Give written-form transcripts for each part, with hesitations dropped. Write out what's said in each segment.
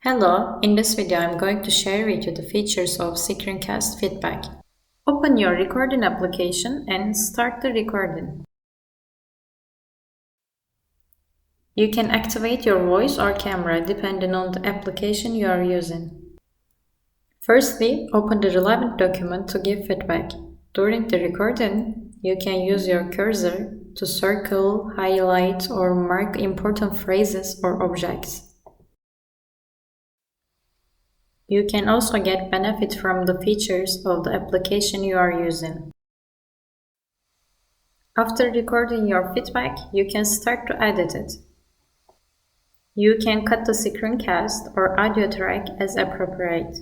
Hello, in this video I'm going to share with you the features of Screencast feedback. Open your recording application and start the recording. You can activate your voice or camera depending on the application you are using. Firstly, open the relevant document to give feedback. During the recording, you can use your cursor to circle, highlight, or mark important phrases or objects. You can also get benefit from the features of the application you are using. After recording your feedback, you can start to edit it. You can cut the screencast or audio track as appropriate.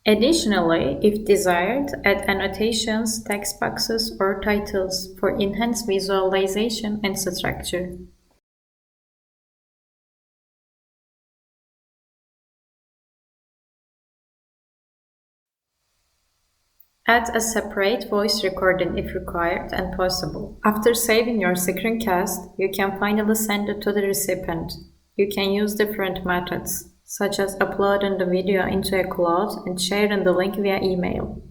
Additionally, if desired, add annotations, text boxes, or titles for enhanced visualization and structure. Add a separate voice recording if required and possible. After saving your screencast, you can finally send it to the recipient. You can use different methods, such as uploading the video into a cloud and sharing the link via email.